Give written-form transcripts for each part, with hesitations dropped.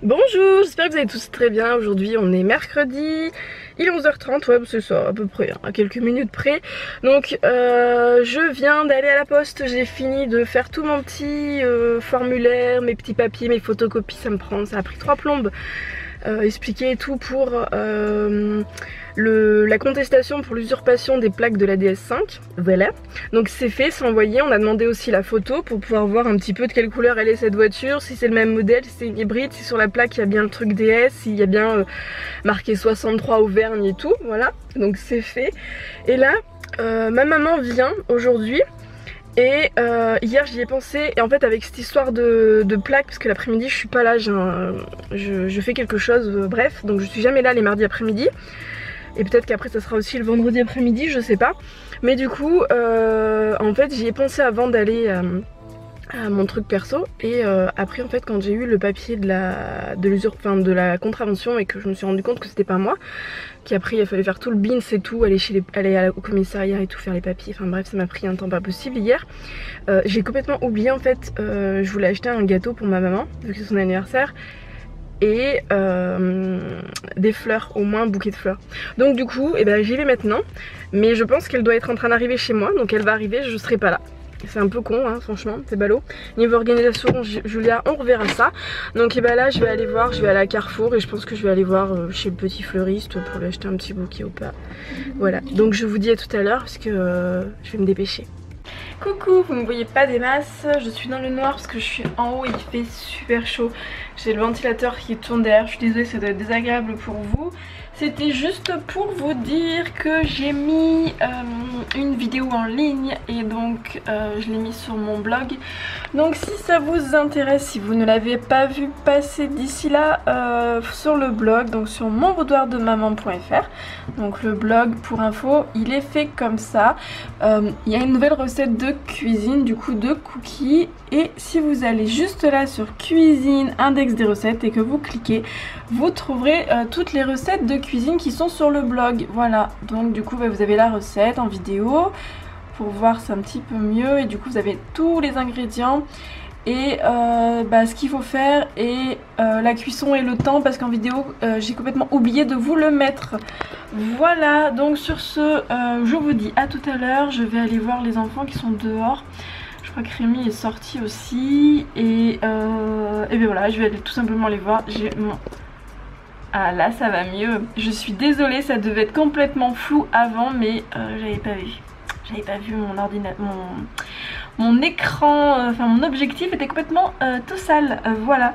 Bonjour, j'espère que vous allez tous très bien. Aujourd'hui on est mercredi, il est 11h30, ouais c'est ça à peu près, à quelques minutes près. Donc je viens d'aller à la poste, j'ai fini de faire tout mon petit formulaire, mes petits papiers, mes photocopies, ça a pris 3 plombes. Expliquer tout pour la contestation pour l'usurpation des plaques de la DS5. Voilà, donc c'est fait, c'est envoyé. On a demandé aussi la photo pour pouvoir voir un petit peu de quelle couleur elle est cette voiture, si c'est le même modèle, si c'est une hybride, si sur la plaque il y a bien le truc DS, s'il y a bien marqué 63 Auvergne et tout. Voilà, donc c'est fait. Et là ma maman vient aujourd'hui. Et hier j'y ai pensé, et en fait avec cette histoire de plaques, parce que l'après-midi je suis pas là, je fais quelque chose, bref, donc je suis jamais là les mardis après-midi. Et peut-être qu'après ça sera aussi le vendredi après-midi, je sais pas. Mais du coup en fait j'y ai pensé avant d'aller à mon truc perso. Et après en fait quand j'ai eu le papier de la contravention et que je me suis rendu compte que c'était pas moi, qu'après il fallait faire tout le bins et tout, aller au commissariat et tout, faire les papiers, enfin bref ça m'a pris un temps pas possible hier. J'ai complètement oublié en fait, je voulais acheter un gâteau pour ma maman vu que c'est son anniversaire et des fleurs, au moins un bouquet de fleurs. Donc du coup j'y vais maintenant, mais je pense qu'elle doit être en train d'arriver chez moi, donc elle va arriver, je serai pas là. C'est un peu con hein, franchement, c'est ballot. Niveau organisation, Julia, on reverra ça. Donc là je vais aller à Carrefour et je pense que je vais aller voir chez le petit fleuriste pour lui acheter un petit bouquet ou pas. Voilà, donc je vous dis à tout à l'heure parce que je vais me dépêcher. Coucou, vous ne me voyez pas des masses, je suis dans le noir parce que je suis en haut et il fait super chaud. J'ai le ventilateur qui tourne derrière, je suis désolée, ça doit être désagréable pour vous. C'était juste pour vous dire que j'ai mis une vidéo en ligne et donc je l'ai mis sur mon blog. Donc si ça vous intéresse, si vous ne l'avez pas vu passer d'ici là sur le blog, donc sur monboudoirdemaman.fr. Donc le blog pour info, il est fait comme ça. Il y a une nouvelle recette de cuisine, du coup de cookies. Et si vous allez juste là sur cuisine, index des recettes et que vous cliquez, vous trouverez toutes les recettes de cuisine qui sont sur le blog. Voilà, donc du coup vous avez la recette en vidéo pour voir c'est un petit peu mieux et du coup vous avez tous les ingrédients et ce qu'il faut faire et la cuisson et le temps, parce qu'en vidéo j'ai complètement oublié de vous le mettre. Voilà, donc sur ce je vous dis à tout à l'heure. Je vais aller voir les enfants qui sont dehors. Je crois que Rémi est sorti aussi et bien voilà, je vais aller tout simplement les voir. Ah là ça va mieux. Je suis désolée, ça devait être complètement flou avant, mais j'avais pas vu mon ordinateur, mon écran, enfin mon objectif était complètement tout sale. Voilà.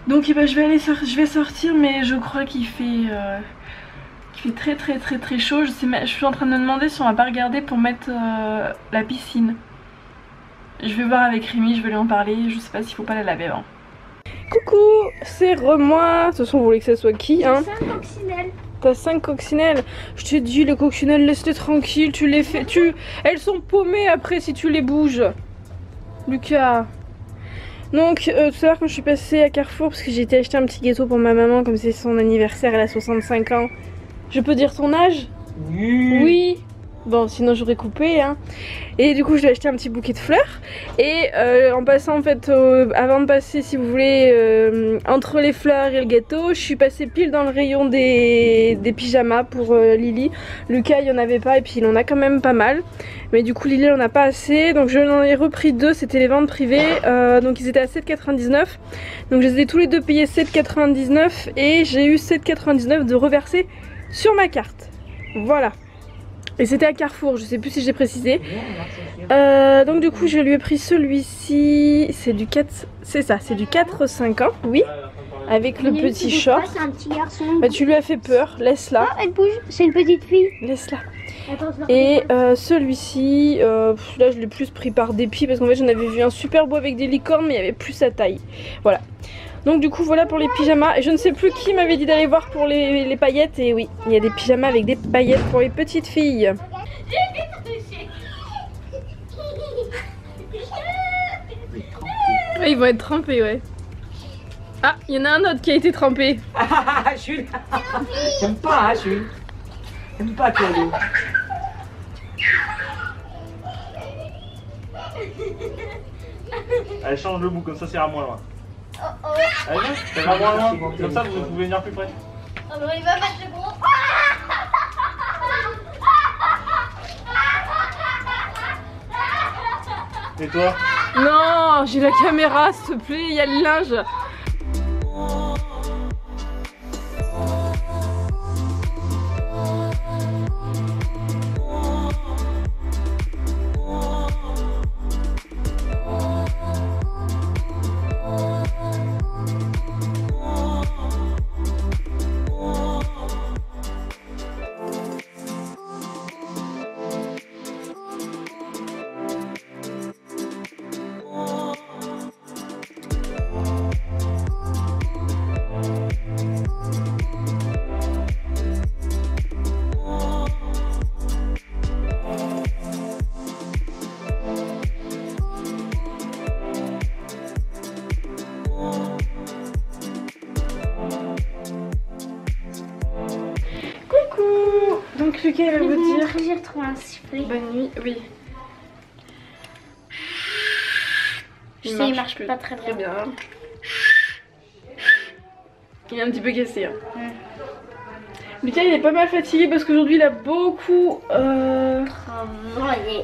Donc je vais sortir, mais je crois qu'il fait très chaud. Je suis en train de me demander si on va pas regarder pour mettre la piscine. Je vais voir avec Rémi, je vais lui en parler, je sais pas s'il faut pas la laver avant. Coucou, c'est moi. De toute façon vous voulez que ça soit qui hein? 5 coccinelles. T'as 5 coccinelles. Je te dis les coccinelles, laisse-les tranquilles, tu les fais. Elles sont paumées après si tu les bouges. Lucas. Donc tout à l'heure quand je suis passée à Carrefour, parce que j'ai été acheter un petit gâteau pour ma maman, comme c'est son anniversaire, elle a 65 ans. Je peux dire son âge? Oui. Bon sinon j'aurais coupé hein. Et du coup je lui ai acheté un petit bouquet de fleurs. Et en passant en fait avant de passer si vous voulez entre les fleurs et le gâteau, je suis passée pile dans le rayon des pyjamas pour Lily. Lucas il n'y en avait pas et puis il en a quand même pas mal. Mais du coup Lily en a pas assez, donc je n'en ai repris 2, c'était les ventes privées. Donc ils étaient à 7,99. Donc je les ai tous les deux payés 7,99 et j'ai eu 7,99 de reverser sur ma carte. Voilà. Et c'était à Carrefour, je sais plus si j'ai précisé. Donc du coup je lui ai pris celui-ci. C'est du 4. C'est ça, c'est du 4,5 ans, oui. Avec le petit short. C'est un petit garçon. Bah tu lui as fait peur, laisse-la. Ah, elle bouge, c'est une petite fille. Laisse-la. Et celui-ci, là je l'ai plus pris par dépit parce qu'en fait j'en avais vu un super beau avec des licornes mais il y avait plus sa taille. Voilà. Donc du coup voilà pour les pyjamas. Et je ne sais plus qui m'avait dit d'aller voir pour les paillettes. Et oui, il y a des pyjamas avec des paillettes pour les petites filles. Ouais, ils vont être trempés, ouais. Ah, il y en a un autre qui a été trempé. Ah, Jules. J'aime pas, hein, Jules. J'aime pas Claudio. Elle change le bout, comme ça c'est à moi loin. Allez, viens, ça va moins loin. Comme ça, vous pouvez venir plus près. Oh, mais il va mettre le gros. Et toi? Non, j'ai la caméra, s'il te plaît, il y a le linge. Donc Lucas va vous dire J'ai retrouvé un sifflet. bonne nuit, oui. Je sais, il marche pas très très bien. bien. Il est un petit peu cassé. Hein. Lucas il est pas mal fatigué parce qu'aujourd'hui il a beaucoup...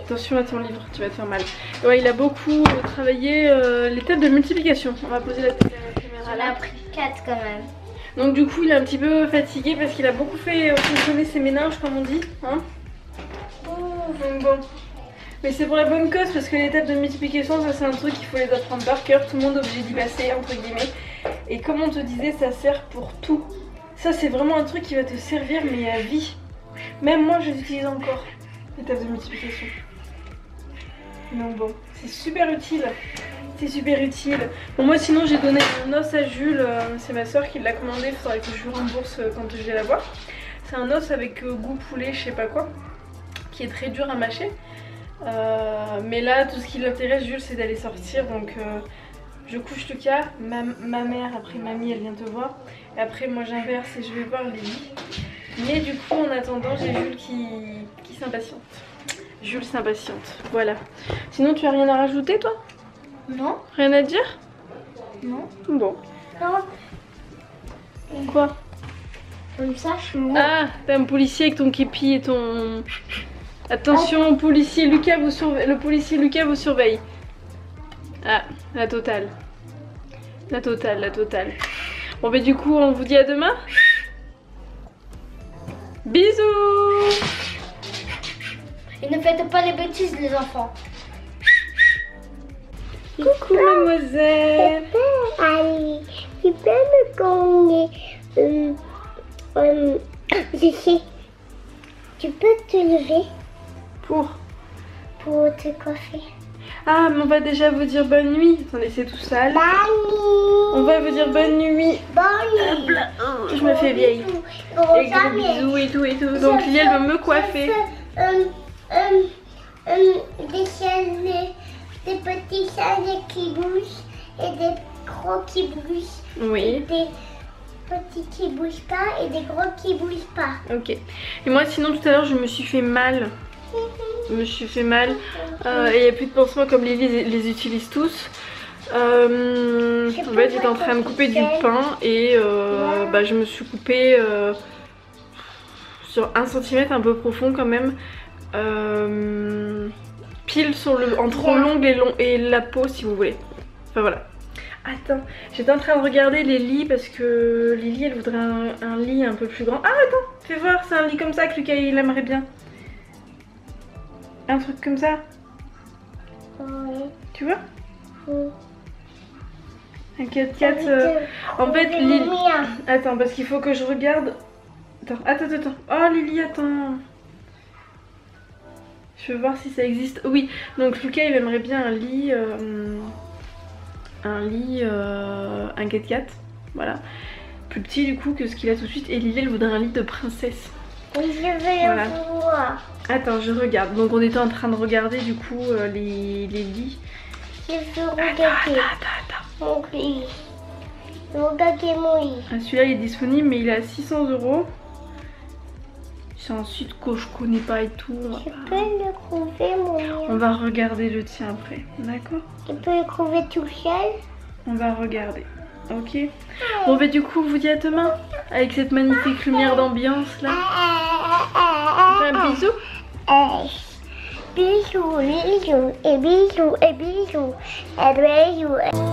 Attention à ton livre, tu vas te faire mal. Ouais, il a beaucoup travaillé les tables de multiplication. On va poser la caméra On là. a pris 4 quand même. Donc du coup il est un petit peu fatigué parce qu'il a beaucoup fait fonctionner ses méninges comme on dit. Hein, donc bon. Mais c'est pour la bonne cause parce que les tables de multiplication ça c'est un truc qu'il faut les apprendre par cœur. Tout le monde est obligé d'y passer entre guillemets. Et comme on te disait ça sert pour tout. Ça c'est vraiment un truc qui va te servir mais à vie. Même moi je les utilise encore. Les tables de multiplication. Donc bon, c'est super utile. C'est super utile. Bon moi sinon j'ai donné un os à Jules, c'est ma soeur qui l'a commandé, il faudrait que je lui rembourse quand je vais la voir. C'est un os avec goût poulet, je sais pas quoi, qui est très dur à mâcher. Mais là tout ce qui l'intéresse Jules c'est d'aller sortir, donc je couche Lucas, ma mère, après mamie elle vient te voir, et après moi j'inverse et je vais voir Lily. Mais du coup en attendant j'ai Jules qui s'impatiente. Jules s'impatiente, voilà. Sinon tu as rien à rajouter toi ? Non. Rien à dire? Non. Bon. Non. Quoi? Comme ça, je suis Ah, t'as un policier avec ton képi et ton... Attention, policier Lucas vous surveille. Le policier Lucas vous surveille. Ah, la totale. La totale, la totale. Bon, bah du coup, on vous dit à demain. Bisous! Et ne faites pas les bêtises, les enfants. Coucou, mademoiselle. Allez, tu peux me cogner. Je sais. Tu peux te lever Pour... pour te coiffer. Ah, mais on va déjà vous dire bonne nuit. Attendez, c'est tout sale. On va vous dire bonne nuit. Bonne nuit. Je me fais vieille. Et gros bisous et tout et tout. Donc Lily, elle va me coiffer. Des chaînes, des petits chaînes qui bougent et des gros qui bougent. Oui. Des petits qui bougent pas et des gros qui bougent pas. Ok. Et moi sinon tout à l'heure je me suis fait mal. Je me suis fait mal. Et il n'y a plus de pansements comme Lily les utilise tous. En fait j'étais en train de couper du pain et bah, je me suis coupée sur 1 cm un peu profond quand même. Pile sur entre l'ongle et la peau si vous voulez. Enfin voilà. Attends, j'étais en train de regarder les lits parce que Lily elle voudrait un lit un peu plus grand. Ah attends, fais voir, c'est un lit comme ça que Lucas il aimerait bien. Un truc comme ça. Oui. Tu vois? Oui. Un 4x4. En fait Lily... Attends, parce qu'il faut que je regarde. Attends. Oh Lily, attends. Je veux voir si ça existe. Oui, donc Lucas il aimerait bien un lit... un 4x4, voilà, plus petit du coup que ce qu'il a tout de suite, et Lily elle voudrait un lit de princesse. Oui, je vais Voilà. le voir. Attends, je regarde, donc on était en train de regarder du coup les lits. Je veux regarder Attends. mon lit. Regardez mon lit. Ah, celui-là il est disponible mais il est à 600 €. C'est un site que je connais pas et tout. Je peux le trouver mon lit. On va regarder le tien après, d'accord? Je peux le trouver tout seul. On va regarder. Ok. Bon bah du coup, on vous dit à demain avec cette magnifique lumière d'ambiance là. On fait un bisou. Bisous, bisous, et bisous, et bisous, et bisous.